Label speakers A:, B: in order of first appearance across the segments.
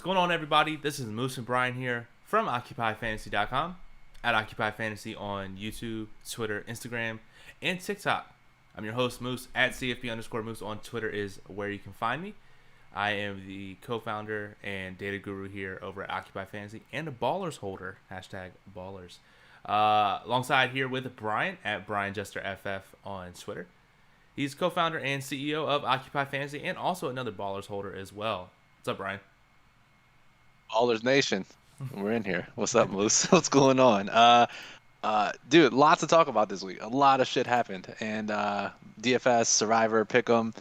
A: What's going on, everybody? This is Moose and Brian here from OccupyFantasy.com, at OccupyFantasy on YouTube, Twitter, Instagram, and TikTok. I'm your host, Moose, at CFB_Moose on Twitter is where you can find me. I am the co-founder and data guru here over at Occupy Fantasy and a Ballers holder, hashtag Ballers. Alongside here with Brian at BrianJesterFF on Twitter. He's co-founder and CEO of Occupy Fantasy and also another Ballers holder as well. What's up, Brian?
B: Ballers Nation, we're in here. What's up, Moose? What's going on? Dude, lots to talk about this week. A lot of shit happened, and DFS, Survivor, Pick'em,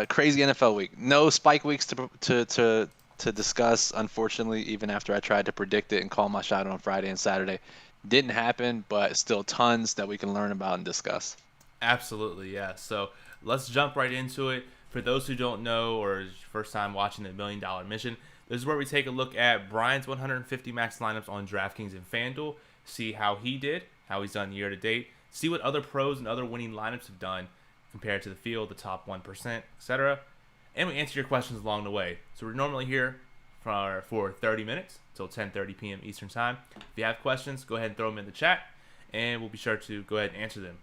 B: crazy NFL week. No spike weeks to discuss, unfortunately. Even after I tried to predict it and call my shot on Friday and Saturday, didn't happen. But still, tons that we can learn about and discuss.
A: Absolutely, yeah. So let's jump right into it. For those who don't know or is your first time watching the $1 Million Mission, this is where we take a look at Brian's 150 max lineups on DraftKings and FanDuel, see how he did, how he's done year to date, see what other pros and other winning lineups have done compared to the field, the top 1%, etc. And we answer your questions along the way. So we're normally here for 30 minutes till 10:30 p.m. Eastern Time. If you have questions, go ahead and throw them in the chat, and we'll be sure to go ahead and answer them.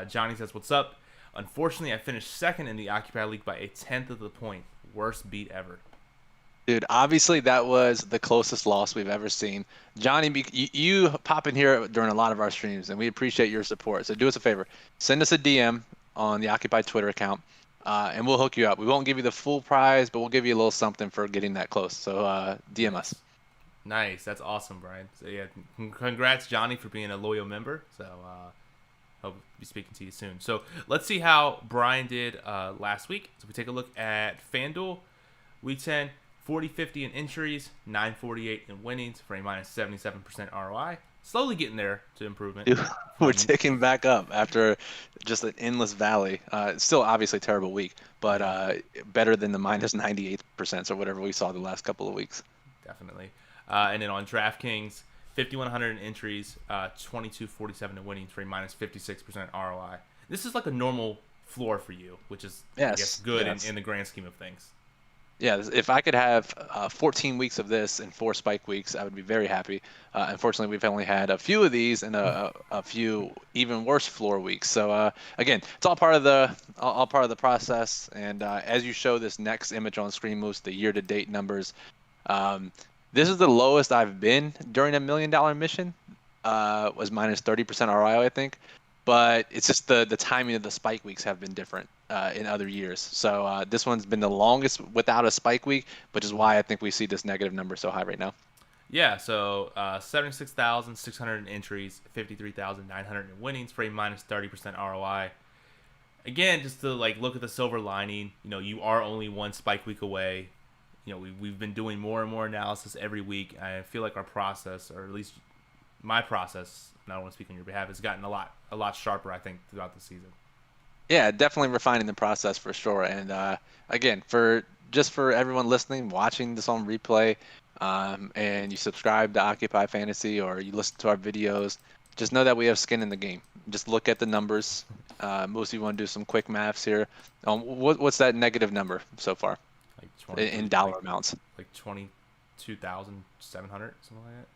A: Johnny says, what's up? Unfortunately, I finished second in the Occupy League by a 1/10 of the point. Worst beat ever.
B: Dude, obviously that was the closest loss we've ever seen. Johnny, you pop in here during a lot of our streams, and we appreciate your support. So do us a favor. Send us a DM on the Occupy Twitter account, and we'll hook you up. We won't give you the full prize, but we'll give you a little something for getting that close. So DM us.
A: Nice. That's awesome, Brian. So, yeah, congrats, Johnny, for being a loyal member. So, hope to be speaking to you soon. So, let's see how Brian did last week. So, we take a look at FanDuel, Week 10. 40-50 in entries, 948 in winnings for a minus 77% ROI. Slowly getting there to improvement.
B: Dude, we're ticking back up after just an endless valley. It's still obviously a terrible week, but better than the minus 98% or whatever we saw the last couple of weeks.
A: Definitely. And then on DraftKings, 5,100 in entries, 2247 in winnings for a minus 56% ROI. This is like a normal floor for you, which is, I guess, good in the grand scheme of things.
B: Yeah, if I could have 14 weeks of this and 4 spike weeks, I would be very happy. Unfortunately, we've only had a few of these and a few even worse floor weeks. So again, it's all part of the process. And as you show this next image on screen, Moose, the year-to-date numbers, this is the lowest I've been during a $1 Million Mission. Was minus 30% ROI, I think. But it's just the timing of the spike weeks have been different in other years. So this one's been the longest without a spike week, which is why I think we see this negative number so high right now.
A: Yeah, so 76,600 in entries, 53,900 in winnings for a minus 30% ROI. Again, just to look at the silver lining, you are only one spike week away. We've been doing more and more analysis every week. I feel like our process, or at least my process, and I don't want to speak on your behalf, has gotten a lot sharper, I think, throughout the season.
B: Yeah, definitely refining the process for sure. And again, for everyone listening, watching this on replay, and you subscribe to Occupy Fantasy or you listen to our videos, just know that we have skin in the game. Just look at the numbers. Most of you want to do some quick maths here. What's that negative number so far?
A: Like 20,
B: in dollar amounts.
A: Like 22,700, something like that.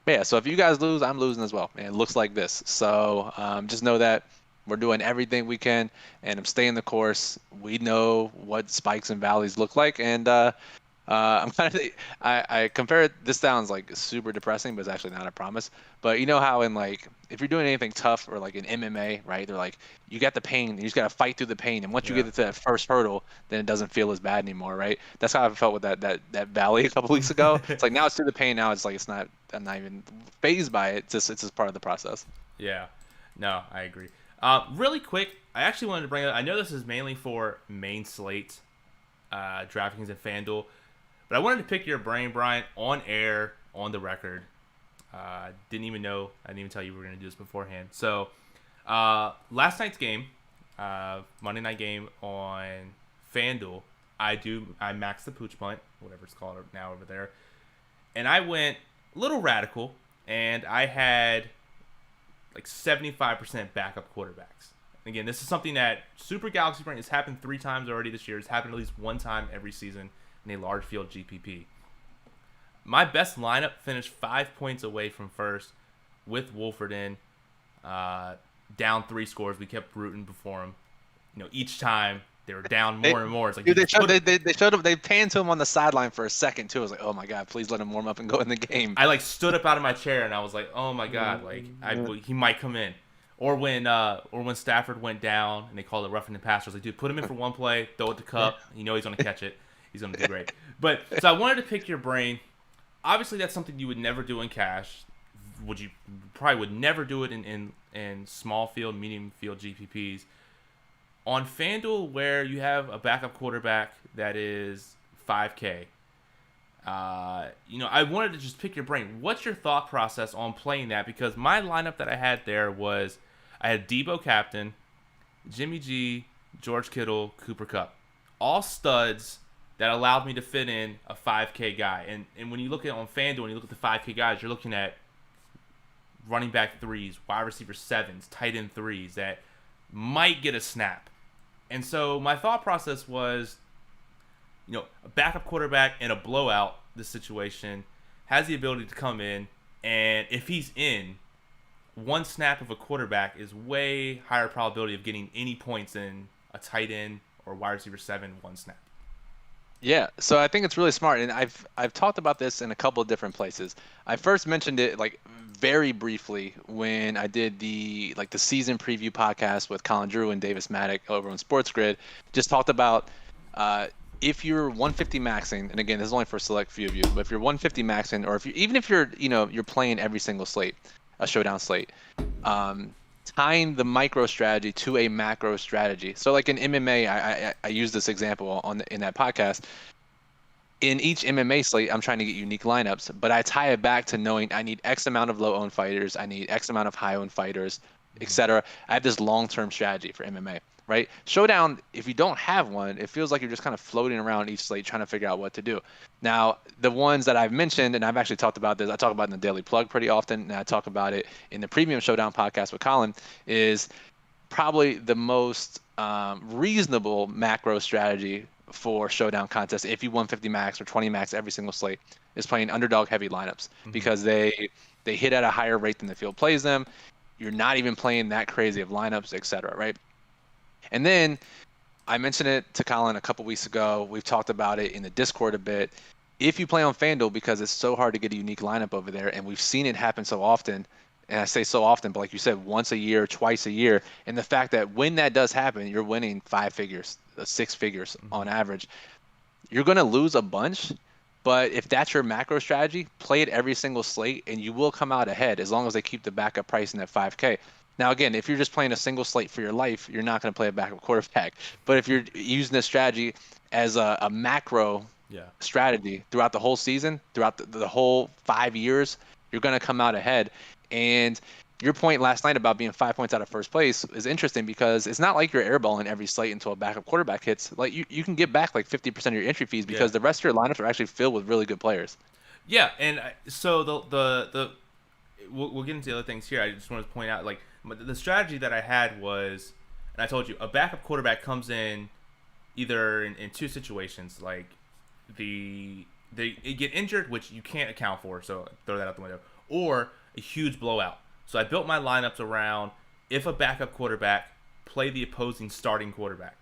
B: Yeah, so if you guys lose, I'm losing as well. And it looks like this. So just know that we're doing everything we can, and I'm staying the course. We know what spikes and valleys look like, and I'm kind of I compare it. This sounds like super depressing, but it's actually not, I promise. But you know how in if you're doing anything tough or like in MMA, right? They're like, you got the pain, you just gotta fight through the pain, and once you get to that first hurdle, then it doesn't feel as bad anymore, right? That's how I felt with that valley a couple weeks ago. It's like now it's through the pain. Now it's like I'm not even phased by it. It's just part of the process.
A: Yeah, no, I agree. Really quick, I actually wanted to bring up. I know this is mainly for main slate, DraftKings and FanDuel. But I wanted to pick your brain, Brian, on air, on the record. Didn't even tell you we were going to do this beforehand. So, last night's game, Monday night game on FanDuel, I maxed the pooch punt, whatever it's called now over there. And I went a little radical, and I had 75% backup quarterbacks. Again, this is something that Super Galaxy Brain has happened 3 times already this year. It's happened at least one time every season in a large field GPP. My best lineup finished 5 points away from first with Wolford in, down 3 scores. We kept rooting before him. Each time they were down more and more. It's like
B: Dude, they showed him. They panned to him on the sideline for a second too. I was like, oh my god, please let him warm up and go in the game.
A: I stood up out of my chair and I was like, oh my god, he might come in. Or when Stafford went down and they called it roughing the passer, I was like, dude, put him in for one play, throw it to Cup. He's gonna catch it. He's gonna do great. But so I wanted to pick your brain. Obviously, that's something you would never do in cash. You probably would never do it in small field, medium field GPPs. On FanDuel, where you have a backup quarterback that is 5K, I wanted to just pick your brain. What's your thought process on playing that? Because my lineup that I had there was I had Debo captain, Jimmy G, George Kittle, Cooper Kupp, all studs that allowed me to fit in a 5K guy. And when you look at on FanDuel, when you look at the 5K guys, you're looking at running back 3s, wide receiver 7s, tight end 3s that might get a snap. And so my thought process was, a backup quarterback in a blowout, this situation, has the ability to come in, and if he's in, one snap of a quarterback is way higher probability of getting any points than a tight end or wide receiver 7 one snap.
B: Yeah, so I think it's really smart, and I've talked about this in a couple of different places. I first mentioned it very briefly when I did the season preview podcast with Colin Drew and Davis Maddock over on Sports Grid. Just talked about if you're 150 maxing, and again, this is only for a select few of you, but if you're 150 maxing, or even if you're you're playing every single slate, a showdown slate, tying the micro strategy to a macro strategy. So like in MMA, I use this example in that podcast. In each MMA slate, I'm trying to get unique lineups, but I tie it back to knowing I need X amount of low-owned fighters, I need X amount of high-owned fighters, etc. I have this long-term strategy for MMA, right? Showdown, if you don't have one, it feels like you're just kind of floating around each slate trying to figure out what to do. Now, the ones that I've mentioned, and I've actually talked about this, I talk about it in the Daily Plug pretty often, and I talk about it in the Premium Showdown podcast with Colin, is probably the most reasonable macro strategy for showdown contests if you 150 max or 20 max every single slate is playing underdog heavy lineups because they hit at a higher rate than the field plays them. You're not even playing that crazy of lineups, etc. Right? And then I mentioned it to Colin a couple weeks ago. We've talked about it in the Discord a bit. If you play on FanDuel, because it's so hard to get a unique lineup over there, and we've seen it happen so often, and I say so often, but like you said, once a year, twice a year, and the fact that when that does happen, you're winning 5 figures, 6 figures on average. You're going to lose a bunch, but if that's your macro strategy, play it every single slate, and you will come out ahead as long as they keep the backup pricing at 5K. Now, again, if you're just playing a single slate for your life, you're not going to play a backup quarterback. But if you're using this strategy as a macro strategy throughout the whole season, throughout the whole 5 years, you're going to come out ahead. And your point last night about being 5 points out of first place is interesting because it's not like you're airballing every slate until a backup quarterback hits. Like you can get back 50% of your entry fees because the rest of your lineups are actually filled with really good players. Yeah,
A: and so we'll get into the other things here. I just wanted to point out the strategy that I had was, and I told you, a backup quarterback comes in either in 2 situations, like they get injured, which you can't account for, so throw that out the window, or a huge blowout. So I built my lineups around if a backup quarterback play the opposing starting quarterback.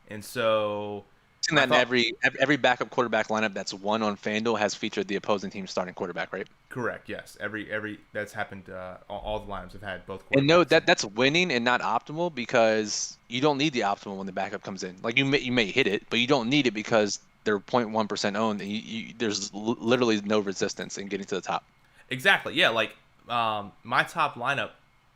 A: And so
B: in every backup quarterback lineup that's won on FanDuel has featured the opposing team's starting quarterback, right?
A: Correct. Yes. Every that's happened. All the lineups have had both quarterbacks.
B: And no, that's winning and not optimal because you don't need the optimal when the backup comes in. Like you may hit it, but you don't need it because they're 0.1% owned. And there's literally no resistance in getting to the top.
A: Exactly. Yeah. My top lineup,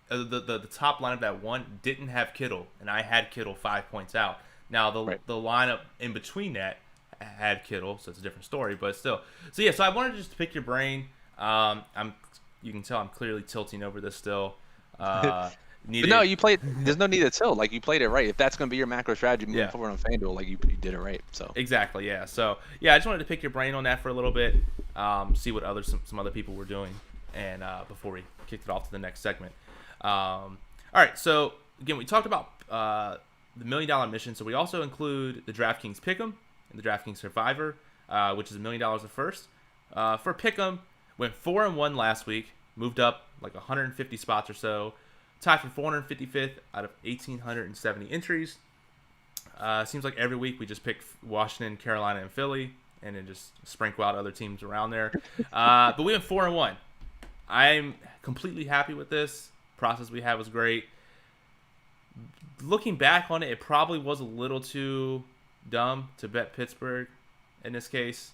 A: the top lineup that won didn't have Kittle, and I had Kittle 5 points out. Now the lineup in between that had Kittle, so it's a different story, but still. So I wanted just to pick your brain. You can tell I'm clearly tilting over this still.
B: But no, you played. There's no need to tilt. You played it right. If that's going to be your macro strategy moving forward on FanDuel, you did it right. So
A: exactly, yeah. So I just wanted to pick your brain on that for a little bit, see what some other people were doing, and before we kicked it off to the next segment. All right. So again, we talked about the $1 million mission. So we also include the DraftKings Pick'em and the DraftKings Survivor, which is $1 million at first. For Pick'em, went 4-1 last week, moved up like 150 spots or so, tied for 455th out of 1,870 entries. Seems like every week we just pick Washington, Carolina, and Philly, and then just sprinkle out other teams around there. But we went 4-1. I'm completely happy with this. Process we had was great. Looking back on it, it probably was a little too dumb to bet Pittsburgh in this case,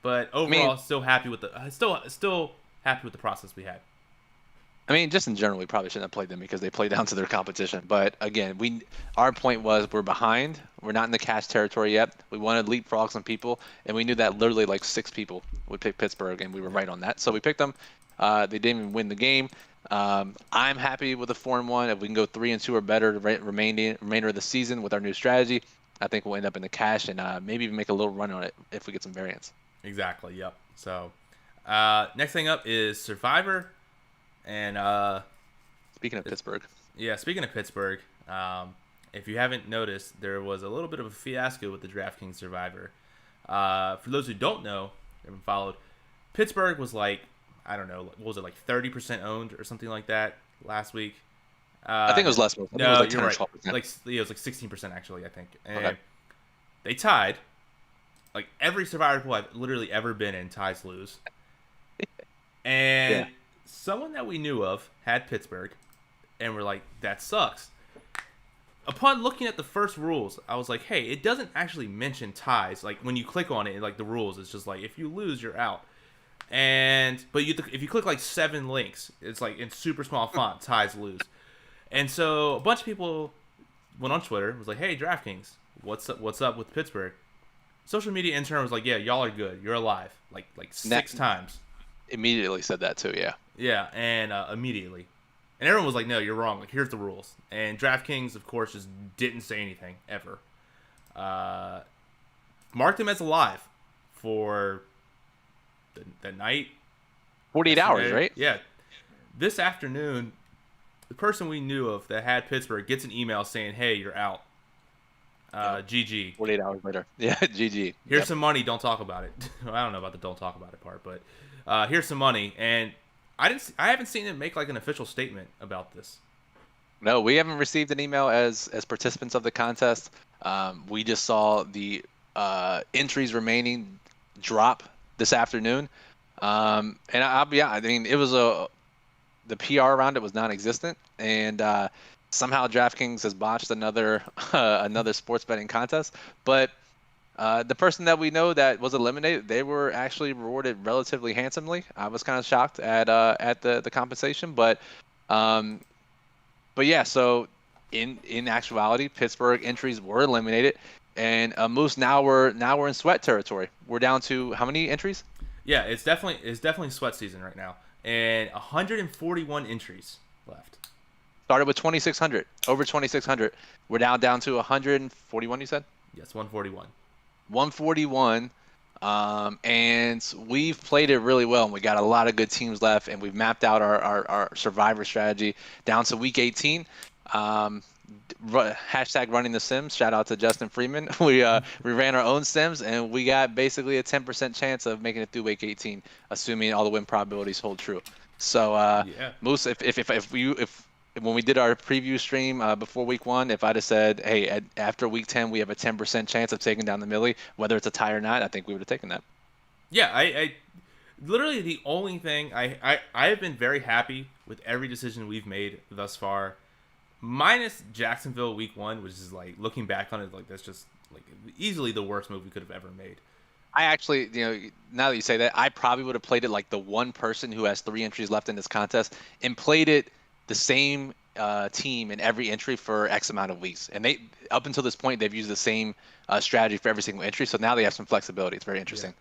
A: but overall, still happy with still happy with the process we had.
B: I mean, just in general, we probably shouldn't have played them because they play down to their competition. But again, our point was we're behind. We're not in the cash territory yet. We wanted leapfrog some people, and we knew that literally like 6 people would pick Pittsburgh, and we were right on that. So we picked them. They didn't even win the game. I'm happy with the 4-1. If we can go 3-2 or better the remainder of the season with our new strategy, I think we'll end up in the cash and maybe even make a little run on it if we get some variance.
A: Exactly. Yep. So next thing up is Survivor. And
B: speaking of Pittsburgh.
A: Yeah, speaking of Pittsburgh, if you haven't noticed, there was a little bit of a fiasco with the DraftKings Survivor. For those who don't know, haven't followed, Pittsburgh was like, I don't know, what was it, like 30% owned or something like that last week?
B: I think it was less.
A: No,
B: it was like
A: you're right.
B: 12%.
A: It was like 16% actually, I think. And
B: okay.
A: They tied. Like every Survivor pool I've literally ever been in, ties lose. And someone that we knew of had Pittsburgh, and we're like, that sucks. Upon looking at the first rules, I was like, hey, it doesn't actually mention ties. Like when you click on it, like the rules, it's just like if you lose, you're out. But if you click like 7 links, it's like in super small font, ties lose. And so a bunch of people went on Twitter, was like, hey, DraftKings, what's up with Pittsburgh? Social media intern was like, yeah, y'all are good, you're alive, like 6 times.
B: Immediately said that too, yeah.
A: Yeah, and immediately. And everyone was like, no, you're wrong. Like, here's the rules. And DraftKings, of course, just didn't say anything, ever. Marked them as alive for the night.
B: 48 hours, right?
A: Yeah. This afternoon, the person we knew of that had Pittsburgh gets an email saying, hey, you're out. GG.
B: 48 hours later. Yeah, GG.
A: Here's some money. Don't talk about it. I don't know about the don't talk about it part, but here's some money. And I haven't seen it make like an official statement about this.
B: No, we haven't received an email as participants of the contest. We just saw the entries remaining drop this afternoon. And I'll be honest, I mean, it was the PR around it was non-existent, and somehow DraftKings has botched another sports betting contest. But the person that we know that was eliminated, they were actually rewarded relatively handsomely. I was kind of shocked at the compensation, but yeah. So in actuality, Pittsburgh entries were eliminated, and Moose, now we're in sweat territory. We're down to how many entries?
A: Yeah, it's definitely sweat season right now, and 141 entries left.
B: Started with 2,600, over 2,600. We're now down to 141. You said?
A: Yes, 141.
B: 141, and we've played it really well, and we got a lot of good teams left, and we've mapped out our Survivor strategy down to week 18. Hashtag running the Sims. Shout out to Justin Freeman. We ran our own Sims, and we got basically a 10% chance of making it through week 18, assuming all the win probabilities hold true. So, Moose, if when we did our preview stream before week 1, if I'd have said, hey, after week 10 we have a 10% chance of taking down the Millie, whether it's a tie or not, I think we would have taken that.
A: Yeah, I literally the only thing I have been very happy with every decision we've made thus far, minus Jacksonville week 1, which is like looking back on it, like that's just like easily the worst move we could have ever made.
B: I actually, now that you say that, I probably would have played it like the one person who has 3 entries left in this contest and played it the same team in every entry for X amount of weeks. And they, up until this point, they've used the same strategy for every single entry. So now they have some flexibility. It's very interesting.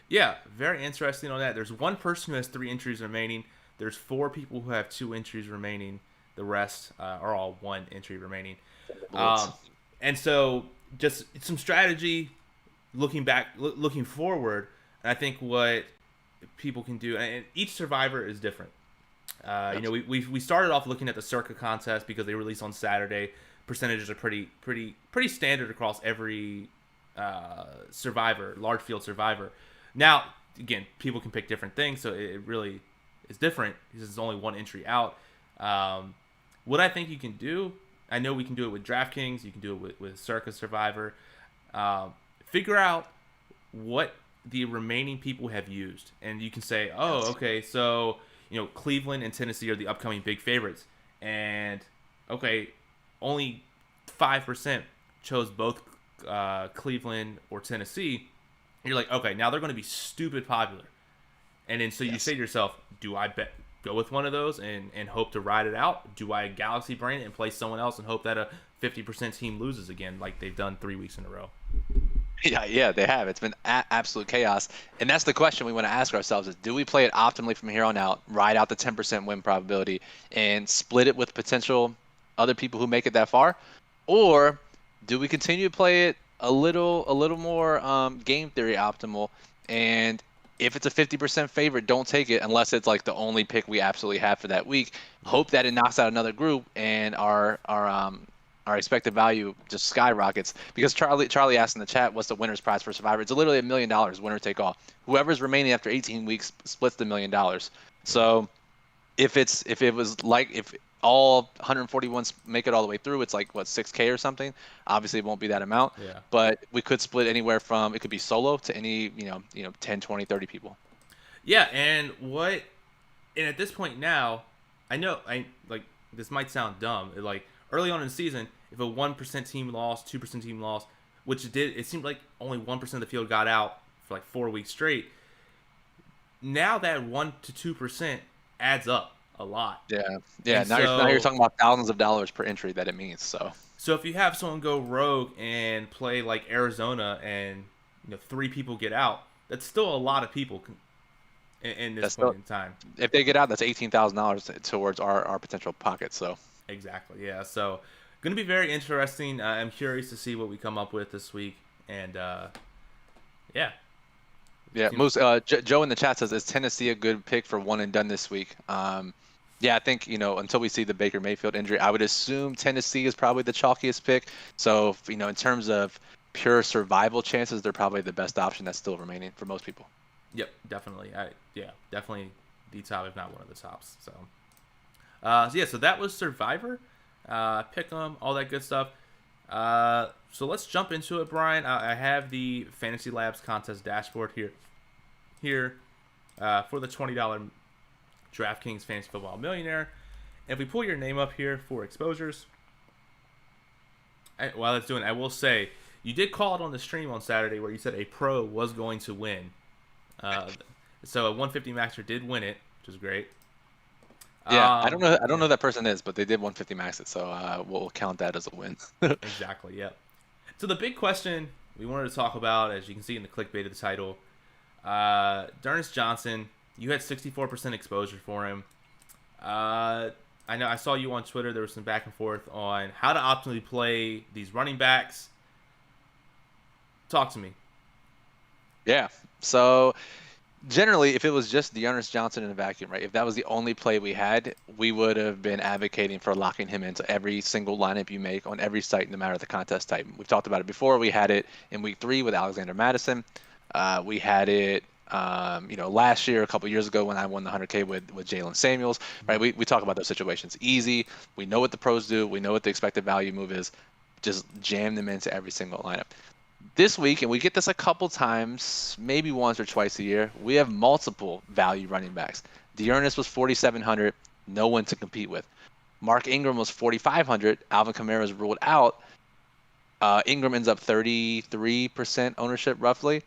A: Yeah, very interesting on that. There's one person who has 3 entries remaining. There's 4 people who have 2 entries remaining. The rest are all 1 entry remaining. And so just some strategy looking back, looking forward. And I think what people can do, and each survivor is different. We started off looking at the Circa contest because they release on Saturday. Percentages are pretty standard across every survivor, large field survivor. Now, again, people can pick different things, so it really is different because it's only one entry out. What I think you can do, I know we can do it with DraftKings, you can do it with Circa Survivor. Figure out what the remaining people have used, and you can say, oh, okay, so Cleveland and Tennessee are the upcoming big favorites, and okay, only 5% chose both Cleveland or Tennessee. You're like, okay, now they're going to be stupid popular. And then so you say to yourself, do I go with one of those and hope to ride it out? Do I galaxy brain it and play someone else and hope that a 50% team loses again like they've done 3 weeks in a row?
B: Yeah, they have. It's been absolute chaos. And that's the question we want to ask ourselves is, do we play it optimally from here on out, ride out the 10% win probability, and split it with potential other people who make it that far? Or do we continue to play it a little more game theory optimal, and if it's a 50% favorite, don't take it unless it's like the only pick we absolutely have for that week. Hope that it knocks out another group and our expected value just skyrockets. Because Charlie asked in the chat, what's the winner's prize for Survivor? It's literally $1 million, winner take all. Whoever's remaining after 18 weeks splits the $1 million. So if all 141 make it all the way through, it's like what, 6K or something. Obviously, it won't be that amount.
A: Yeah.
B: But we could split anywhere from, it could be solo to any 10, 20, 30 people.
A: Yeah, and at this point now, I know this might sound dumb. Like early on in the season, if a 1% team lost, 2% team lost, which it did, it seemed like only 1% of the field got out for like 4 weeks straight. Now that 1 to 2% adds up a lot.
B: Yeah. Now you're talking about thousands of dollars per entry that it means. So
A: if you have someone go rogue and play like Arizona and 3 people get out, that's still a lot of people in this point in time.
B: If they get out, that's $18,000 towards our potential pocket. So
A: exactly, yeah. So going to be very interesting. I'm curious to see what we come up with this week, and yeah.
B: Yeah, Moose, Joe in the chat says, is Tennessee a good pick for one and done this week? Yeah, I think, until we see the Baker Mayfield injury, I would assume Tennessee is probably the chalkiest pick. So, in terms of pure survival chances, they're probably the best option that's still remaining for most people.
A: Yep, definitely. Definitely the top, if not one of the tops. So, so that was Survivor, Pick'em, all that good stuff. So let's jump into it, Brian. I have the Fantasy Labs contest dashboard here for the $20 DraftKings Fantasy Football Millionaire. And if we pull your name up here for exposures, while it's doing, I will say you did call it on the stream on Saturday where you said a pro was going to win. So a 150 maxer did win it, which is great.
B: Yeah, I don't know who that person is, but they did 150 max it, so we'll count that as a win.
A: Exactly. Yep. So the big question we wanted to talk about, as you can see in the clickbait of the title, D'Ernest Johnson. You had 64% exposure for him. I know I saw you on Twitter. There was some back and forth on how to optimally play these running backs. Talk to me.
B: Yeah. So generally, if it was just D'Ernest Johnson in a vacuum, right? If that was the only play we had, we would have been advocating for locking him into every single lineup you make on every site, no matter the contest type. We've talked about it before. We had it in week 3 with Alexander Madison. We had it, last year, a couple years ago when I won the 100K with Jalen Samuels, right? We talk about those situations. Easy. We know what the pros do. We know what the expected value move is. Just jam them into every single lineup. This week, and we get this a couple times, maybe once or twice a year, we have multiple value running backs. D'Ernest was 4,700, no one to compete with. Mark Ingram was 4,500, Alvin Kamara is ruled out. Ingram ends up 33% ownership roughly.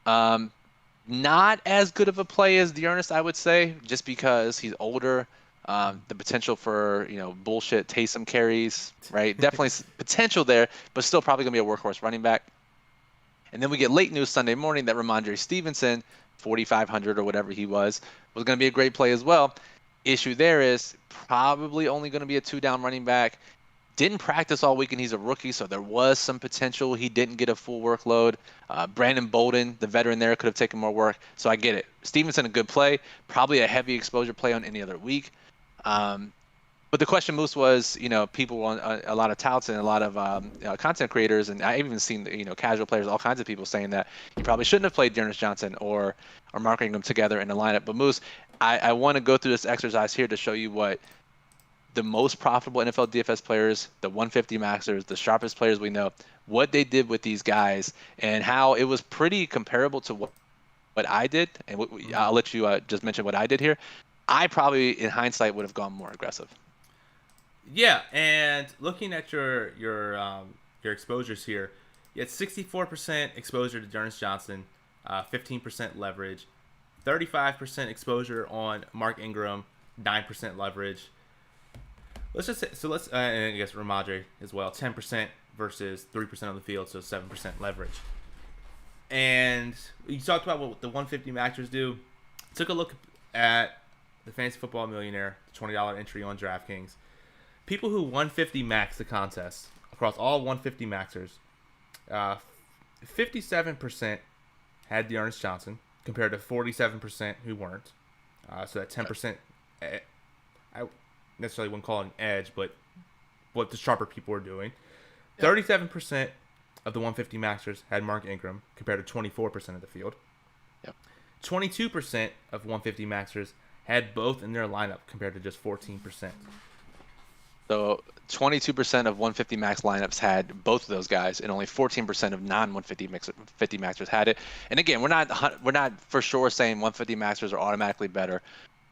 B: Not as good of a play as D'Ernest, I would say, just because he's older. The potential for bullshit Taysom carries, right? Definitely potential there, but still probably gonna be a workhorse running back. And then we get late news Sunday morning that Ramondre Stevenson, 4,500 or whatever he was going to be a great play as well. Issue there is probably only going to be a 2-down running back. Didn't practice all week and he's a rookie, so there was some potential he didn't get a full workload. Brandon Bolden, the veteran there, could have taken more work, so I get it. Stevenson, a good play, probably a heavy exposure play on any other week. But the question, Moose, was, people want a lot of touts and a lot of content creators, and I even seen, casual players, all kinds of people saying that you probably shouldn't have played Dearness Johnson or Mark Ingram together in the lineup. But Moose, I want to go through this exercise here to show you what the most profitable NFL DFS players, the 150 maxers, the sharpest players we know, what they did with these guys, and how it was pretty comparable to what I did. And I'll let you just mention what I did here. I probably, in hindsight, would have gone more aggressive.
A: Yeah, and looking at your exposures here, you had 64% exposure to Dearness Johnson, 15% leverage, 35% exposure on Mark Ingram, 9% leverage. Let's just say, and I guess Ramondre as well, 10% versus 3% on the field, so 7% leverage. And you talked about what the 150 maxers do. Took a look at the Fantasy Football Millionaire, $20 entry on DraftKings. People who 150 max the contest across all 150 maxers, 57% had Dearness Johnson compared to 47% who weren't. So that 10%, I necessarily wouldn't call it an edge, but what the sharper people are doing. 37% of the 150 maxers had Mark Ingram compared to 24% of the field. 22% of 150 maxers had both in their lineup compared to just 14%.
B: So 22% of 150 max lineups had both of those guys, and only 14% of non-150 50 maxers had it. And again, we're not for sure saying 150 maxers are automatically better,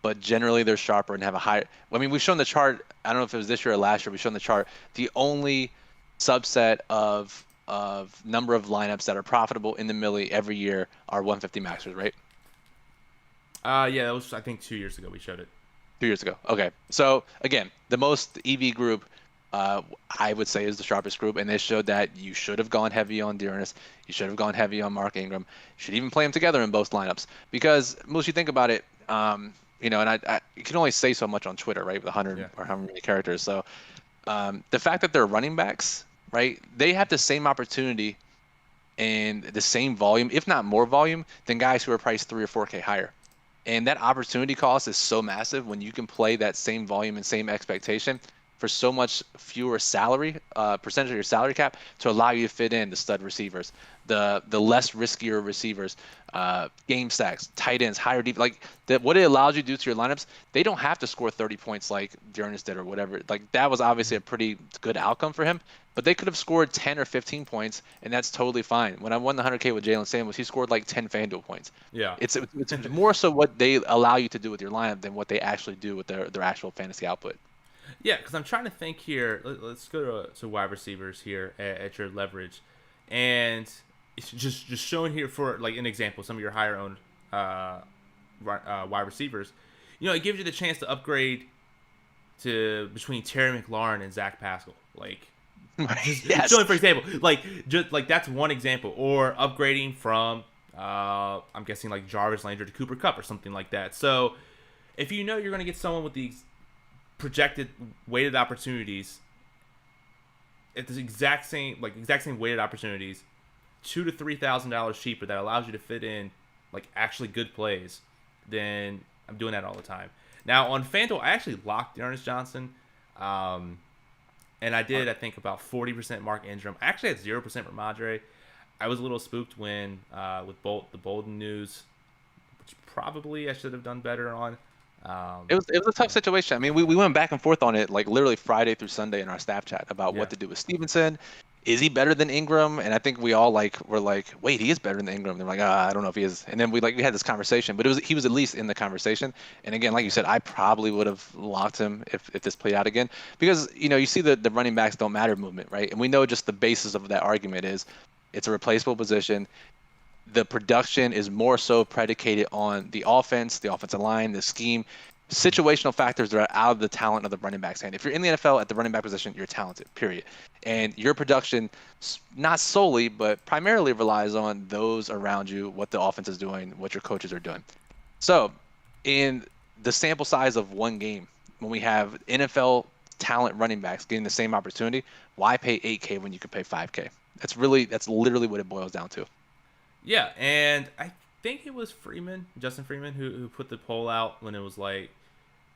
B: but generally they're sharper and have a higher. I mean, we've shown the chart. I don't know if it was this year or last year. We've shown the chart. The only subset of number of lineups that are profitable in the milli every year are 150 maxers, right?
A: Yeah, that was, I think, 2 years ago we showed it.
B: 2 years ago. Okay. So again, the most EV group, I would say, is the sharpest group, and they showed that you should have gone heavy on Dearness. You should have gone heavy on Mark Ingram. You should even play them together in both lineups, because most you think about it, and I you can only say so much on Twitter, right, with 100 or how many characters. So the fact that they're running backs, right, they have the same opportunity and the same volume, if not more volume, than guys who are priced 3 or 4K higher. And that opportunity cost is so massive when you can play that same volume and same expectation for so much fewer salary, percentage of your salary cap, to allow you to fit in the stud receivers, the less riskier receivers, game stacks, tight ends, higher deep. Like what it allows you to do to your lineups, they don't have to score 30 points like Dearness did or whatever. Like that was obviously a pretty good outcome for him, but they could have scored 10 or 15 points, and that's totally fine. When I won the 100K with Jalen Samuels, he scored like 10 FanDuel points.
A: Yeah.
B: It's more so what they allow you to do with your lineup than what they actually do with their actual fantasy output.
A: Yeah, because I'm trying to think here. Let's go to wide receivers here at your leverage, and it's just showing here for like an example, some of your higher owned wide receivers. It gives you the chance to upgrade to between Terry McLaurin and Zach Pascal. Like,
B: yes.
A: Showing for example, just that's one example, or upgrading from I'm guessing like Jarvis Landry to Cooper Kupp or something like that. So if you're going to get someone with these projected weighted opportunities at the exact same weighted opportunities, $2,000 to $3,000 cheaper, that allows you to fit in like actually good plays, then I'm doing that all the time. Now on FanDuel, I actually locked Dearness Johnson, and I did I think about 40% Mark Ingram. I actually had 0% Ramondre. I was a little spooked when with the Bolden news, which probably I should have done better on.
B: It was a tough situation. I mean, we went back and forth on it like literally Friday through Sunday in our staff chat about what to do with Stevenson. Is he better than Ingram? And I think we all were like, wait, he is better than Ingram. They're like, I don't know if he is. And then we had this conversation, but he was at least in the conversation. And again, like you said, I probably would have locked him if this played out again, because you see the running backs don't matter movement, right? And we know just the basis of that argument is it's a replaceable position. The production is more so predicated on the offense, the offensive line, the scheme, situational factors that are out of the talent of the running back's hand. If you're in the NFL at the running back position, you're talented, period. And your production, not solely, but primarily relies on those around you, what the offense is doing, what your coaches are doing. So in the sample size of one game, when we have NFL talent running backs getting the same opportunity, why pay $8K when you could pay $5K? That's literally what it boils down to.
A: Yeah, and I think it was Justin Freeman, who put the poll out when it was like,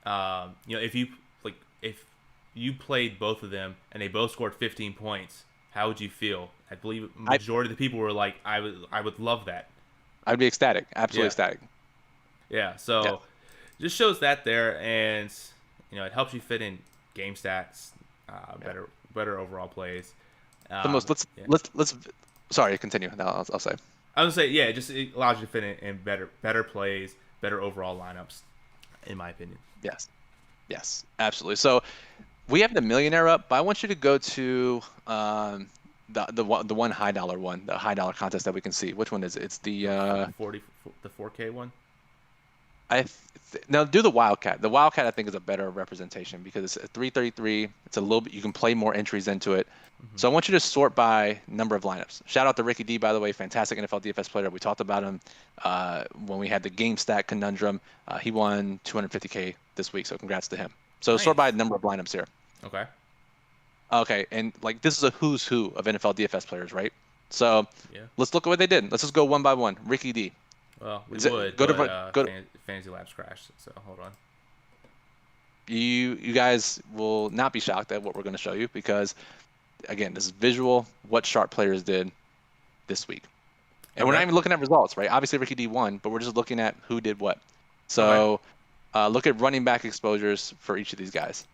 A: if you played both of them and they both scored 15 points, how would you feel? I believe
B: I
A: majority of the people were like, I would love that.
B: I'd be ecstatic, absolutely
A: Yeah,
B: ecstatic.
A: yeah.
B: Yeah.
A: So just shows that there, and it helps you fit in game stats,
B: Yeah.
A: better overall plays.
B: The most
A: Yeah.
B: let's sorry, continue. No, I'll say.
A: I would say, yeah, it allows you to fit in better plays, better overall lineups, in my opinion.
B: Yes. Yes, absolutely. So we have the millionaire up, but I want you to go to the one high dollar one, the high dollar contest that we can see. Which one is it? It's the
A: The 4K one.
B: now do the Wildcat. The Wildcat I think is a better representation because it's a 333. It's a little bit, you can play more entries into it. So I want you to sort by number of lineups. Shout out to Ricky D, by the way, fantastic NFL DFS player. We talked about him when we had the game stat conundrum. He won 250K this week, so congrats to him. So
A: Nice.
B: sort by number of lineups here.
A: Okay.
B: Okay, and like this is a who's who of NFL DFS players, right? So
A: Yeah.
B: let's look at what they did. Let's just go one by one. Ricky D.
A: Well, we
B: Is it-
A: would,
B: go to-
A: but
B: go to-
A: Fantasy Labs crashed, so hold on.
B: You guys will not be shocked at what we're going to show you because, again, this is visual. What sharp players did this week, and we're not
A: Okay.
B: even looking at results, right? Obviously, Ricky D won, but we're just looking at who did what. So, look at running back exposures for each of these guys.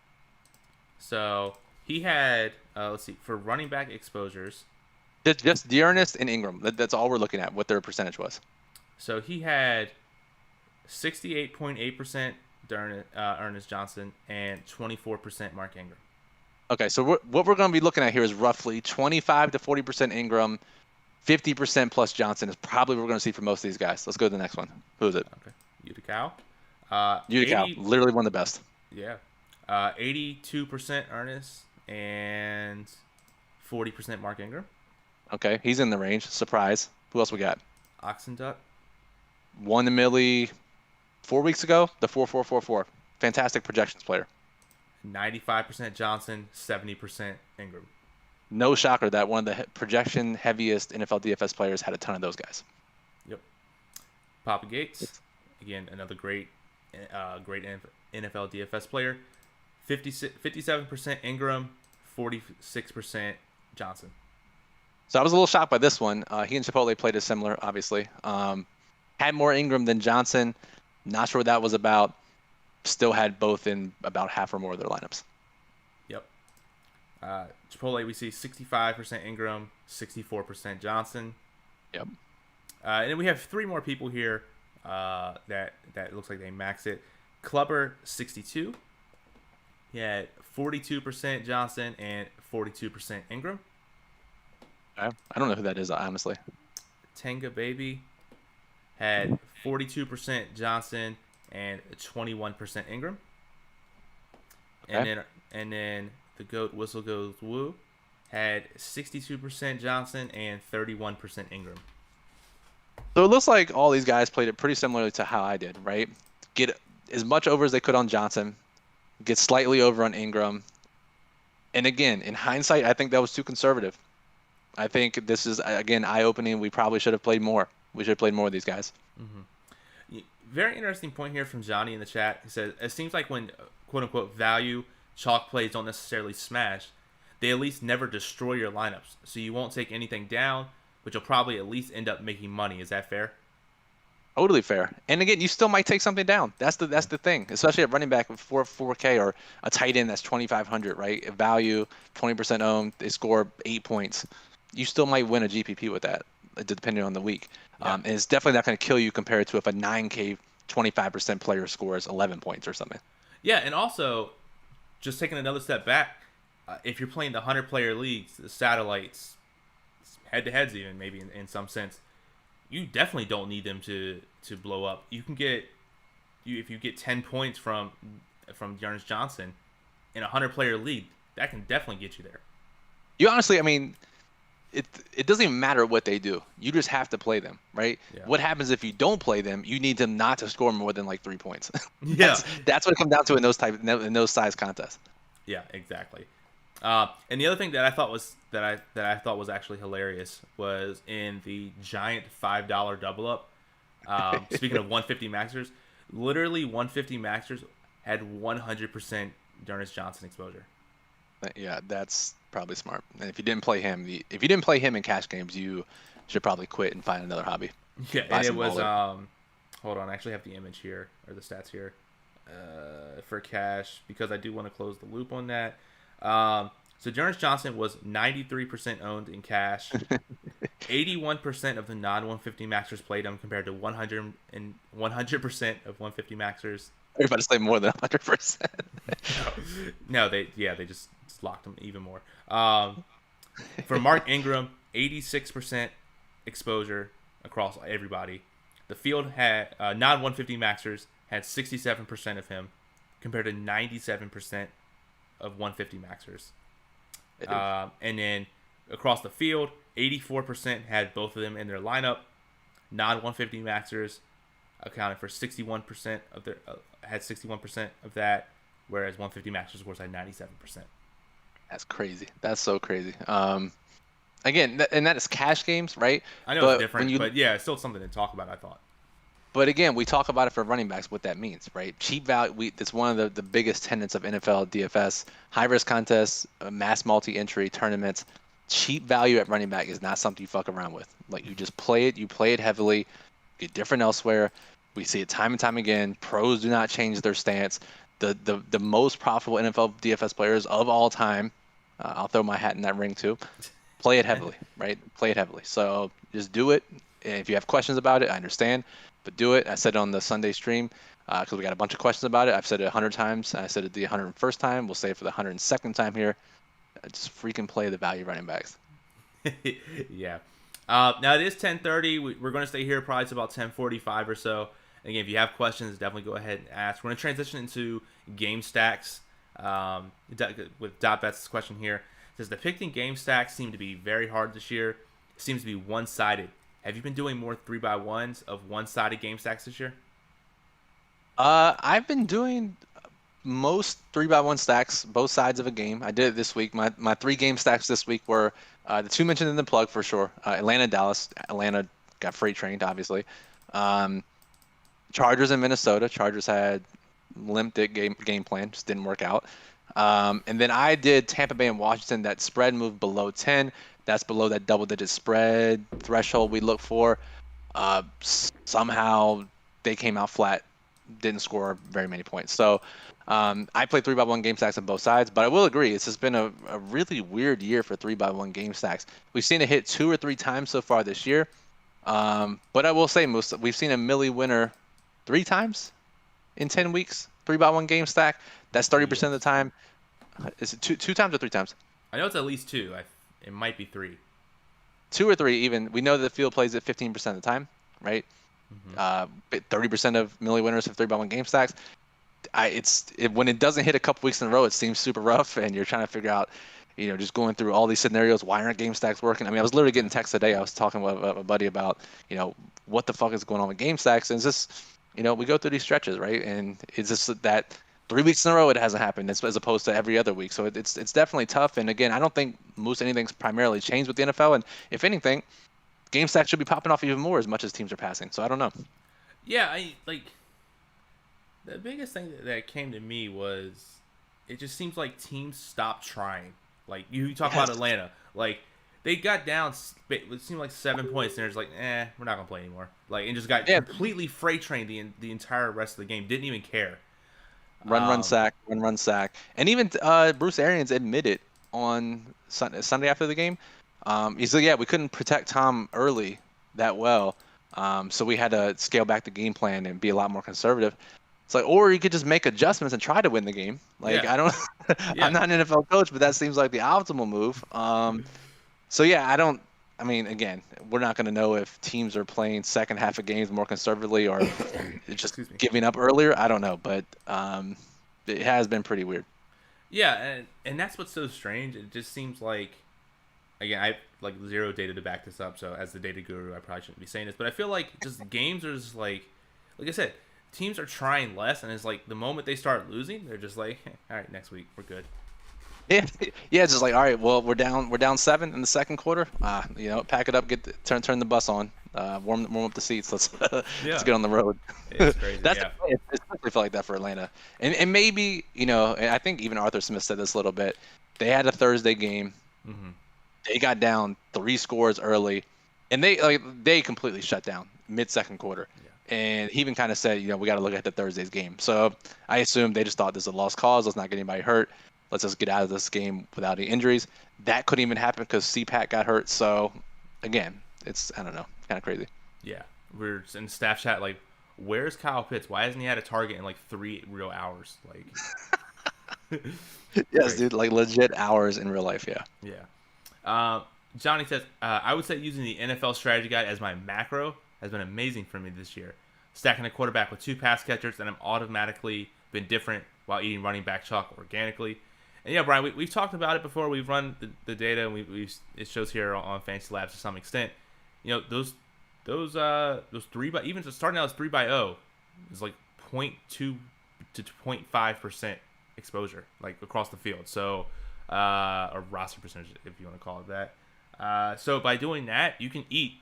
A: So he had, let's see, for running back exposures.
B: Just Dearness and Ingram. That's all we're looking at. What their percentage was.
A: So he had 68.8% Ernest Johnson and 24% Mark Ingram.
B: Okay, so what we're going to be looking at here is roughly 25 to 40% Ingram, 50% plus Johnson is probably what we're going to see for most of these guys. Let's go to the next one. Who is it?
A: Okay. Utica.
B: Utica, literally one of the best.
A: Yeah. 82% Ernest and 40% Mark Ingram.
B: Okay, he's in the range. Surprise. Who else we got?
A: Oxenduck.
B: Won the Millie 4 weeks ago. The 4-4-4-4. Fantastic projections player.
A: 95% Johnson, 70% Ingram.
B: No shocker that one of the projection heaviest NFL DFS players had a ton of those guys.
A: Yep. Papa Gates, again another great NFL DFS player. 57% Ingram, 46% Johnson.
B: So I was a little shocked by this one. He and Chipotle played a similar, obviously. Had more Ingram than Johnson. Not sure what that was about. Still had both in about half or more of their lineups.
A: Yep. Chipotle, we see 65% Ingram, 64% Johnson.
B: Yep.
A: And then we have three more people here that looks like they max it. Clubber, 62. He had 42% Johnson and 42% Ingram.
B: I don't know who that is, honestly.
A: Tenga Baby had 42% Johnson and 21% Ingram.
B: Okay.
A: And then the GOAT Whistle Goes Woo had 62% Johnson and 31% Ingram.
B: So it looks like all these guys played it pretty similarly to how I did, right? Get as much over as they could on Johnson, get slightly over on Ingram. And again, in hindsight, I think that was too conservative. I think this is, again, eye-opening. We probably should have played more. We should have played more of these guys.
A: Mm-hmm. Very interesting point here from Johnny in the chat. He says, it seems like when, quote-unquote, value chalk plays don't necessarily smash, they at least never destroy your lineups. So you won't take anything down, but you'll probably at least end up making money. Is that fair?
B: Totally fair. And again, you still might take something down. That's the thing, especially at running back with 4K or a tight end that's 2,500, right? Value, 20% owned, they score 8 points. You still might win a GPP with that, depending on the week.
A: Yeah.
B: And it's definitely not going to kill you compared to if a 9K 25% player scores 11 points or something.
A: Yeah, and also, just taking another step back, if you're playing the 100-player leagues, the satellites, head-to-heads even, maybe in some sense, you definitely don't need them to blow up. You can get, if you get 10 points from Ernest Johnson in a 100-player league, that can definitely get you there.
B: You honestly, I mean, it doesn't even matter what they do. You just have to play them, right?
A: Yeah.
B: What happens if you don't play them? You need them not to score more than like 3 points.
A: Yeah.
B: That's what it comes down to in those size contests.
A: Yeah, exactly. And the other thing that I thought was actually hilarious was in the giant $5 double up. Speaking of 150 maxers, literally 150 maxers had 100% Ernest Johnson exposure.
B: Yeah, that's probably smart. And if you didn't play him, in cash games, you should probably quit and find another hobby.
A: Yeah,
B: Buy
A: and it
B: some
A: was
B: baller.
A: hold on, I actually have the image here or the stats here for cash because I do want to close the loop on that. So Jonas Johnson was 93% owned in cash. 81% of the non-150 maxers played him compared to 100% of 150 maxers.
B: You're about to say more than 100%.
A: No, they just locked him even more. For Mark Ingram, 86% exposure across everybody. The field had non-150 maxers had 67% of him compared to 97% of 150 maxers. And then across the field, 84% had both of them in their lineup. Non-150 maxers accounted for 61% of their had 61% of that, whereas 150 maxers of course had 97%.
B: That's crazy. That's so crazy. Again, and that is cash games, right?
A: I know it's different, but yeah, it's still something to talk about, I thought.
B: But again, we talk about it for running backs, what that means, right? Cheap value, it's one of the biggest tenets of NFL DFS. High-risk contests, mass multi-entry tournaments. Cheap value at running back is not something you fuck around with. Like, you just play it heavily, get different elsewhere. We see it time and time again. Pros do not change their stance. The most profitable NFL DFS players of all time, I'll throw my hat in that ring too, play it heavily, right? Play it heavily. So just do it. And if you have questions about it, I understand. But do it. I said it on the Sunday stream because we got a bunch of questions about it. I've said it 100 times. I said it the 101st time. We'll say it for the 102nd time here. Just freaking play the value running backs.
A: Yeah. Now it is 10:30. We're going to stay here probably to about 10:45 or so. Again, if you have questions, definitely go ahead and ask. We're going to transition into game stacks. With .bet's question here, it says depicting game stacks seem to be very hard this year. It seems to be one-sided. Have you been doing more 3x1s of one-sided game stacks this year?
B: I've been doing most 3x1 stacks, both sides of a game. I did it this week. My 3 game stacks this week were the 2 mentioned in the plug for sure. Atlanta, Dallas. Atlanta got freight trained, obviously. Chargers and Minnesota. Chargers had limped it game plan, just didn't work out. And then I did Tampa Bay and Washington. That spread moved below 10. That's below that double-digit spread threshold we look for. Somehow they came out flat, didn't score very many points. So I played 3x1 game stacks on both sides, but I will agree it's just been a really weird year for 3x1 game stacks. We've seen it hit 2 or 3 times so far this year. But I will say, Moose, we've seen a Millie winner 3 times in 10 weeks, 3x1 game stack. That's 30% of the time. Is it 2 times or 3 times?
A: I know it's at least 2. It might be 3.
B: 2 or 3 even. We know that the field plays at 15% of the time, right? 30% of Millie winners have 3x1 game stacks. When it doesn't hit a couple weeks in a row, it seems super rough, and you're trying to figure out, just going through all these scenarios, why aren't game stacks working? I mean, I was literally getting texts today. I was talking with a buddy about, what the fuck is going on with game stacks, and it's just, we go through these stretches, right? And it's just that 3 weeks in a row it hasn't happened as opposed to every other week. So it's definitely tough. And again, I don't think anything's primarily changed with the NFL. And if anything, game stacks should be popping off even more as much as teams are passing. So I don't know.
A: Yeah, the biggest thing that came to me was it just seems like teams stopped trying. Like you talk about Atlanta, like they got down. It seemed like 7 points, and they're just like, we're not gonna play anymore. Like, and just got completely freight trained the entire rest of the game. Didn't even care.
B: Run, sack. And even Bruce Arians admitted on Sunday after the game, he said, we couldn't protect Tom early that well, so we had to scale back the game plan and be a lot more conservative. It's like, or you could just make adjustments and try to win the game. Like, I don't, I'm not an NFL coach, but that seems like the optimal move. I mean, again, we're not going to know if teams are playing second half of games more conservatively or just giving up earlier. I don't know, but it has been pretty weird.
A: Yeah, and that's what's so strange. It just seems like, again, I like zero data to back this up, so as the data guru, I probably shouldn't be saying this, but I feel like just games are just like I said, teams are trying less, and it's like the moment they start losing, they're just like, all right, next week, we're good.
B: Yeah, it's just like, all right, well, we're down 7 in the second quarter. Pack it up, turn the bus on, warm up the seats. Let's get on the road.
A: It's crazy.
B: It's definitely felt like that for Atlanta, and maybe and I think even Arthur Smith said this a little bit. They had a Thursday game.
A: Mm-hmm.
B: They got down 3 scores early, and they completely shut down mid-second quarter.
A: Yeah.
B: And he even kind of said, we got to look at the Thursday's game. So I assume they just thought this is a lost cause. Let's not get anybody hurt. Let's just get out of this game without any injuries. That couldn't even happen because CPAT got hurt. So again, it's, I don't know, kind of crazy.
A: Yeah. We're in staff chat like, where's Kyle Pitts? Why hasn't he had a target in like 3 real hours? Like,
B: yes, dude, like legit hours in real life. Yeah.
A: Yeah. Johnny says, I would say using the NFL strategy guide as my macro has been amazing for me this year. Stacking a quarterback with 2 pass catchers, and I'm automatically been different while eating running back chalk organically. And yeah, Brian, we've talked about it before. We've run the data, and it shows here on Fantasy Labs to some extent. Those 3 by, even starting out as 3-0 is like 0.2 to 0.5% exposure, like across the field. So, or roster percentage, if you want to call it that. So by doing that, you can eat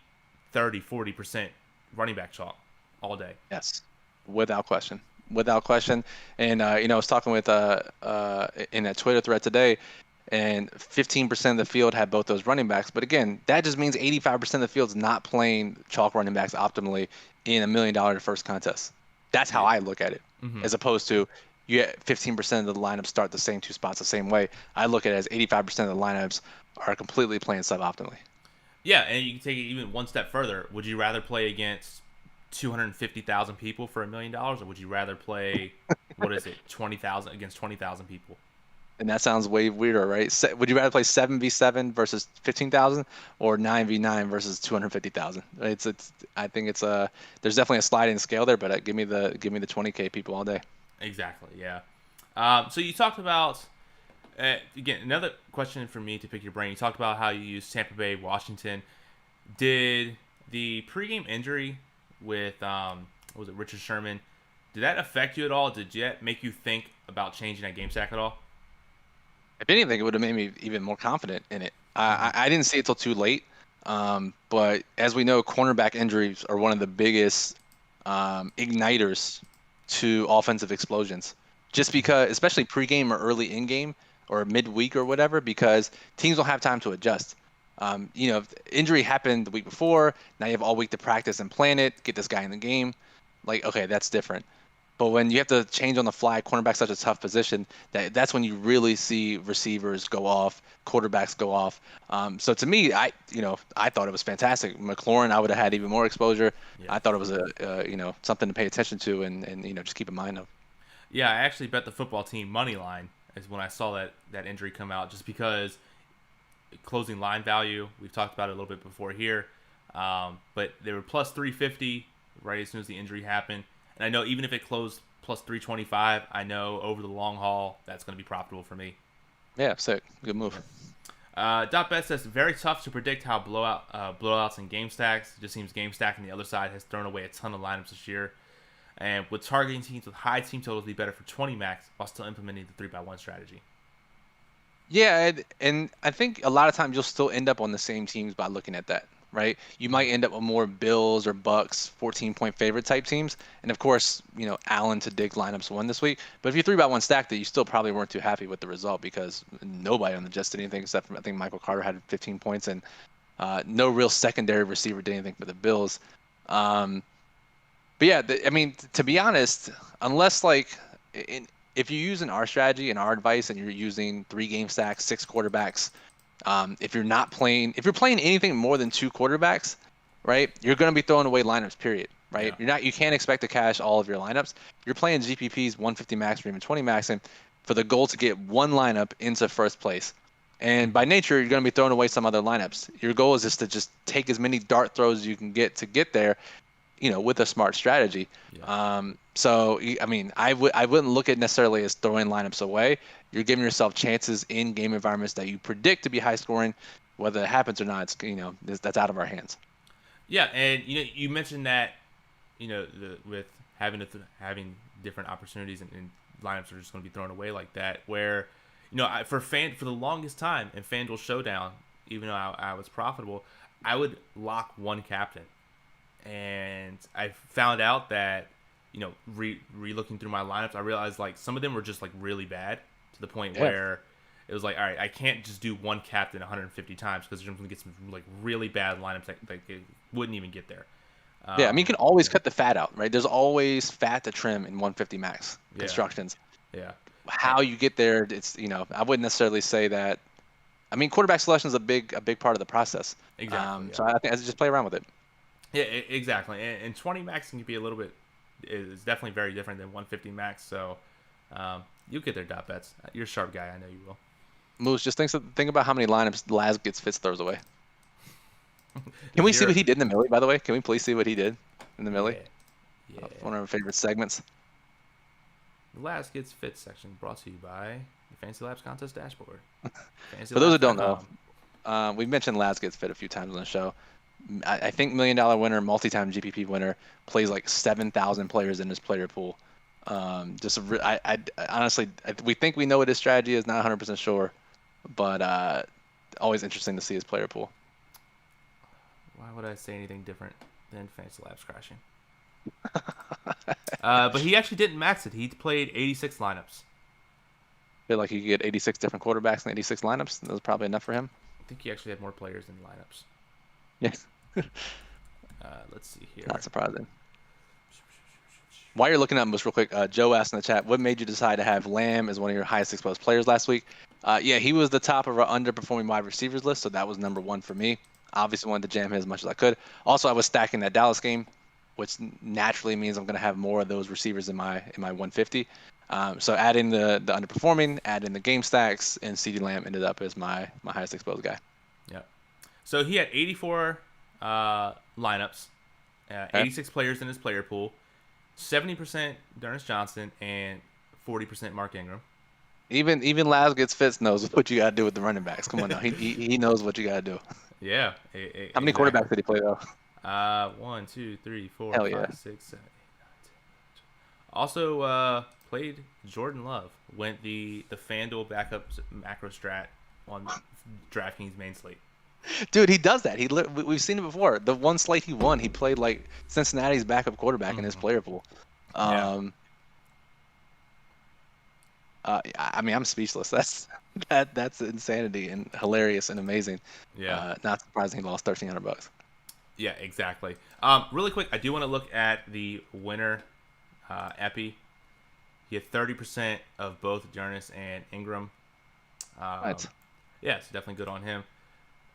A: 30-40% running back chalk all day.
B: Yes, without question. And I was talking with in a Twitter thread today, and 15% of the field had both those running backs. But again, that just means 85% of the field's not playing chalk running backs optimally in $1 million first contest. That's how I look at it, as opposed to you get 15% of the lineups start the same 2 spots the same way. I look at it as 85% of the lineups are completely playing suboptimally.
A: Yeah, and you can take it even one step further. Would you rather play against 250,000 people for $1 million, or would you rather play 20,000 against 20,000 people?
B: And that sounds way weirder, right? Would you rather play 7v7 versus 15,000 or 9v9 versus 250,000? It's. I think it's there's definitely a sliding scale there, but give me the 20K people all day.
A: Exactly. Yeah. So you talked about again, another question for me to pick your brain. You talked about how you use Tampa Bay, Washington. Did the pregame injury with was it Richard Sherman? Did that affect you at all? Did that make you think about changing that game stack at all?
B: If anything, it would have made me even more confident in it. I didn't see it till too late, but as we know, cornerback injuries are one of the biggest igniters to offensive explosions. Just because, especially pregame or early in-game or midweek or whatever, because teams don't have time to adjust. If injury happened the week before, now you have all week to practice and plan it, get this guy in the game. Like, okay, that's different. But when you have to change on the fly, cornerback's such a tough position that's when you really see receivers go off, quarterbacks go off. So to me, I thought it was fantastic. McLaurin, I would have had even more exposure. Yeah. I thought it was something to pay attention to and just keep in mind of.
A: Yeah, I actually bet the football team money line is when I saw that injury come out, just because closing line value. We've talked about it a little bit before here, but they were plus 350 right as soon as the injury happened. And I know even if it closed plus 325, I know over the long haul that's going to be profitable for me.
B: Yeah, sick. Good move.
A: .bet says very tough to predict how blowouts and game stacks. It just seems game stacking the other side has thrown away a ton of lineups this year. And with targeting teams with high team totals be better for 20 max while still implementing the 3x1 strategy.
B: Yeah, and I think a lot of times you'll still end up on the same teams by looking at that. Right, you might end up with more Bills or Bucks 14-point favorite type teams, and of course, Allen to Diggs lineups won this week. But if you 3x1 stacked it, you still probably weren't too happy with the result because nobody on the Jets did anything except for I think Michael Carter had 15 points, and no real secondary receiver did anything for the Bills. But yeah, to be honest, unless if you use our strategy and our advice, and you're using 3 game stacks, 6 quarterbacks. If you're playing anything more than 2 quarterbacks, right, you're going to be throwing away lineups, period, right? Yeah. You can't expect to cash all of your lineups. You're playing GPPs 150 max or even 20 max, and for the goal to get one lineup into first place. And by nature, you're going to be throwing away some other lineups. Your goal is just to take as many dart throws as you can get to get there, with a smart strategy. Yeah. So, I wouldn't look at it necessarily as throwing lineups away. You're giving yourself chances in game environments that you predict to be high scoring. Whether it happens or not, it's that's out of our hands.
A: Yeah, and you mentioned that with having different opportunities and lineups are just going to be thrown away like that. Where for the longest time in FanDuel Showdown, even though I was profitable, I would lock one captain. And I found out that, re-looking through my lineups, I realized some of them were just really bad to the point where it was like, all right, I can't just do one captain 150 times because you're going to get some like really bad lineups that like it wouldn't even get there.
B: Yeah, I mean, you can always cut the fat out, right? There's always fat to trim in 150 max constructions.
A: Yeah.
B: How you get there, it's I wouldn't necessarily say that. I mean, quarterback selection is a big part of the process.
A: Exactly.
B: So I think I just play around with it.
A: Yeah, exactly. And 20 max can be a little bit is definitely very different than 150 max. So you get their dot bets. You're a sharp guy. I know you will.
B: Moose, just think about how many lineups Laz gets Fitz throws away. Can we see what he did in the Millie, by the way? Can we please see what he did in the Millie?
A: Yeah.
B: One of our favorite segments.
A: The Last Gets Fit section brought to you by the Fantasy Labs Contest Dashboard.
B: For those who don't know, we've mentioned Laz Gets Fit a few times on the show. I think $1 million winner, multi-time GPP winner, plays like 7,000 players in his player pool. Honestly, we think we know what his strategy is, not 100% sure, but always interesting to see his player pool.
A: Why would I say anything different than Fantasy Labs crashing? But he actually didn't max it. He played 86 lineups.
B: I feel like he could get 86 different quarterbacks and 86 lineups. That was probably enough for him.
A: I think he actually had more players than lineups.
B: Yeah.
A: Let's see here.
B: Not surprising. While you're looking at this real quick, Joe asked in the chat, what made you decide to have Lamb as one of your highest exposed players last week? Yeah, he was the top of our underperforming wide receivers list, so that was number one for me. Obviously wanted to jam him as much as I could. Also, I was stacking that Dallas game, which naturally means I'm going to have more of those receivers in my 150. So adding the underperforming, adding the game stacks, and CeeDee Lamb ended up as my highest exposed guy.
A: Yeah. So he had 84 lineups, 86 players in his player pool, 70% D'Ernest Johnson, and 40% Mark Ingram.
B: Even Laz Gets Fitz knows what you got to do with the running backs. Come on now, he knows what you got to do.
A: Yeah.
B: How many quarterbacks did he play though?
A: 1, 2, 3, 4,
B: Hell
A: 5,
B: yeah.
A: 6, 7, 8, 9, 10. Also played Jordan Love. Went the FanDuel backup macro strat on DraftKings main slate.
B: Dude, he does that. We've seen it before. The one slate he won, he played like Cincinnati's backup quarterback in his player pool. I mean, I'm speechless. That's insanity and hilarious and amazing.
A: Yeah.
B: Not surprising he lost $1,300.
A: Yeah, exactly. Really quick, I do want to look at the winner, Epi. He had 30% of both D'Ernest and Ingram.
B: Right.
A: Yeah, so definitely good on him.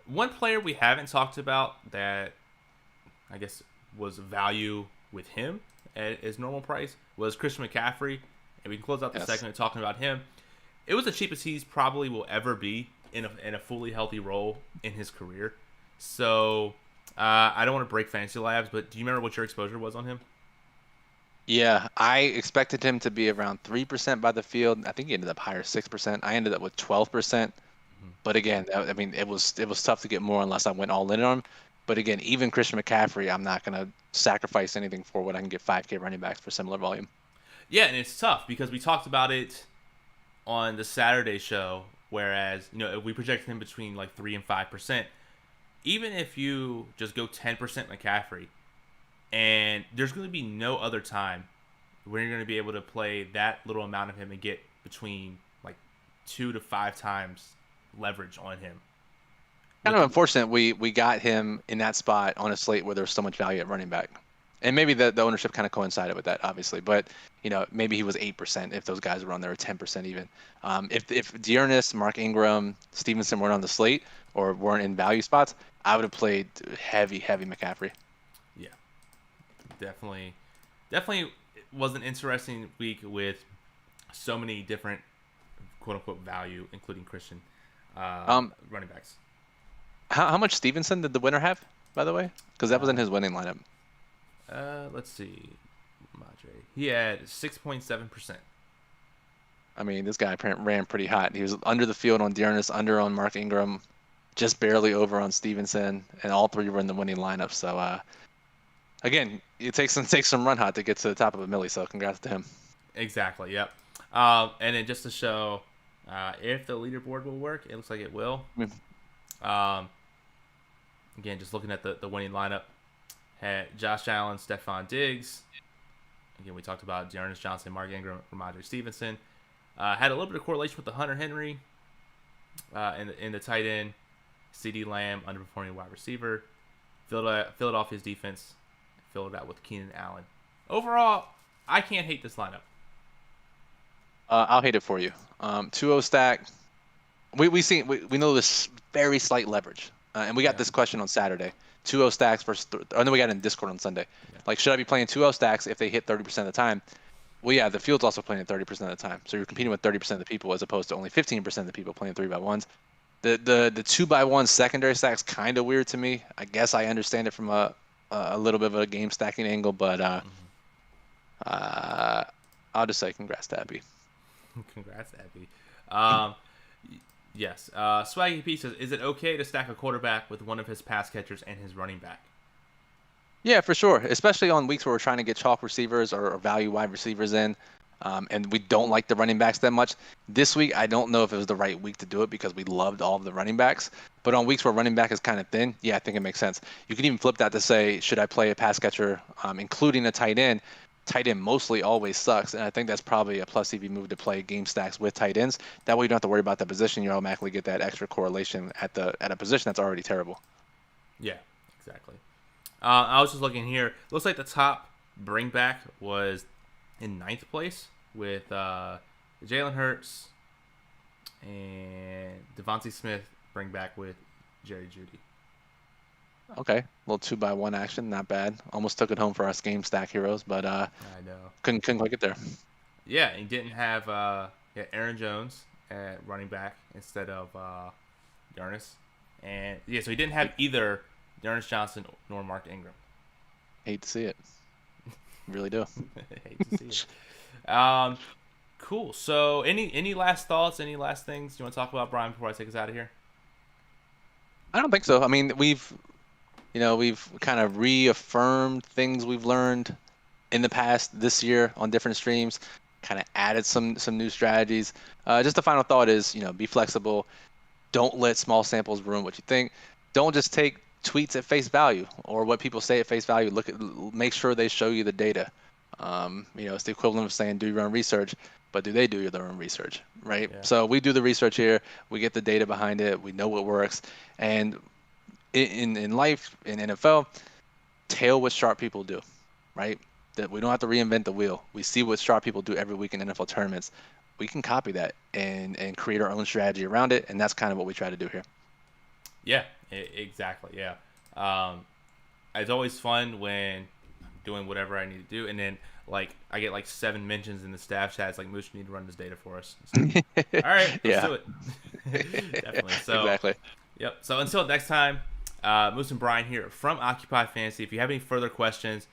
A: One player we haven't talked about that I guess was value with him at his normal price was Christian McCaffrey. And we can close out the segment talking about him. It was the cheapest he's probably will ever be in a fully healthy role in his career. So I don't want to break Fantasy Labs, but do you remember what your exposure was on him?
B: Yeah, I expected him to be around 3% by the field. I think he ended up higher, 6%. I ended up with 12%. But again, I mean, it was tough to get more unless I went all in on him. But again, even Christian McCaffrey, I'm not going to sacrifice anything for what I can get 5K running backs for similar volume.
A: Yeah, and it's tough because we talked about it on the Saturday show, whereas, if we projected him between like 3 and 5%, even if you just go 10% McCaffrey, and there's going to be no other time where you're going to be able to play that little amount of him and get between like 2 to 5 times leverage on him.
B: Kind of unfortunate we got him in that spot on a slate where there's so much value at running back. And maybe the ownership kind of coincided with that, obviously. But, maybe he was 8% if those guys were on there, or 10% even. If D'Ernest, Mark Ingram, Stevenson weren't on the slate or weren't in value spots, I would have played heavy McCaffrey.
A: Yeah, definitely was an interesting week with so many different quote-unquote value, including Christian running backs.
B: How much Stevenson did the winner have, by the way? Because that was in his winning lineup.
A: Let's see. Madre. He had 6.7%.
B: I mean, this guy ran pretty hot. He was under the field on D'Ernest, under on Mark Ingram, just barely over on Stevenson, and all three were in the winning lineup. So, again, it takes some run hot to get to the top of a milli. So, congrats to him.
A: Exactly. Yep. And then just to show if the leaderboard will work, it looks like it will. Again, just looking at the winning lineup, had Josh Allen, Stephon Diggs. Again, we talked about D'Ernest Johnson, Mark Ingram, Ramondre Stevenson. Had a little bit of correlation with the Hunter Henry. In the tight end, CD Lamb, underperforming wide receiver. Philadelphia's defense filled out with Keenan Allen. Overall, I can't hate this lineup.
B: I'll hate it for you. 2-0 stack. We know this very slight leverage, and we got this question on Saturday. 2-0 stacks versus. Oh no, we got it in Discord on Sunday. Yeah. Like, should I be playing 2-0 stacks if they hit 30% of the time? Well, yeah, the field's also playing at 30% of the time, so you're competing with 30% of the people as opposed to only 15% of the people playing 3x1s. The 2x1 secondary stack's kind of weird to me. I guess I understand it from a little bit of a game stacking angle, but I'll just say congrats to Abby.
A: Congrats, Abby. Yes. Swaggy P says, is it okay to stack a quarterback with one of his pass catchers and his running back?
B: Yeah, for sure. Especially on weeks where we're trying to get chalk receivers or value wide receivers in, and we don't like the running backs that much. This week, I don't know if it was the right week to do it because we loved all of the running backs. But on weeks where running back is kind of thin, yeah, I think it makes sense. You can even flip that to say, should I play a pass catcher, including a tight end? Tight end mostly always sucks, and I think that's probably a plus if you move to play game stacks with tight ends. That way you don't have to worry about the position. You automatically get that extra correlation at a position that's already terrible.
A: Yeah, exactly. I was just looking here. Looks like the top bring back was in 9th place with Jalen Hurts and Devontae Smith bring back with Jerry Jeudy.
B: Okay, little 2x1 action, not bad. Almost took it home for us game stack heroes, but
A: I know
B: couldn't quite get there.
A: Yeah, he didn't have Aaron Jones at running back instead of Darnus, and yeah, so he didn't have either Darnus Johnson nor Mark Ingram.
B: Hate to see it. Really do.
A: Hate to see it. Cool. So, any last thoughts? Any last things you want to talk about, Brian, before I take us out of here?
B: I don't think so. I mean, we've kind of reaffirmed things we've learned in the past this year on different streams. Kind of added some new strategies. Just the final thought is, be flexible. Don't let small samples ruin what you think. Don't just take tweets at face value or what people say at face value. Make sure they show you the data. It's the equivalent of saying do your own research, but do they do their own research, right? Yeah. So we do the research here. We get the data behind it. We know what works. And in life, in NFL, tail what sharp people do, right? That we don't have to reinvent the wheel. We see what sharp people do every week in NFL tournaments. We can copy that and create our own strategy around it, and that's kind of what we try to do here.
A: Yeah, exactly. Yeah. It's always fun when I'm doing whatever I need to do, and then I get 7 mentions in the staff chat. It's like, Moose, you need to run this data for us. So, all right, let's do it. Definitely. So,
B: exactly.
A: Yep. So until next time, Moose and Brian here from Occupy Fantasy. If you have any further questions,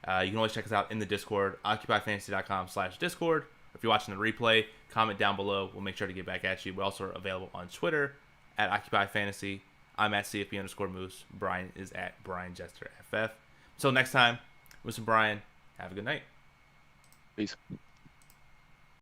A: you can always check us out in the Discord, occupyfantasy.com/Discord. If you're watching the replay, comment down below. We'll make sure to get back at you. We're also available on Twitter at Occupy Fantasy. I'm at CFP_Moose. Brian is at BrianJesterFF. Until next time, Moose and Brian, have a good night.
B: Peace.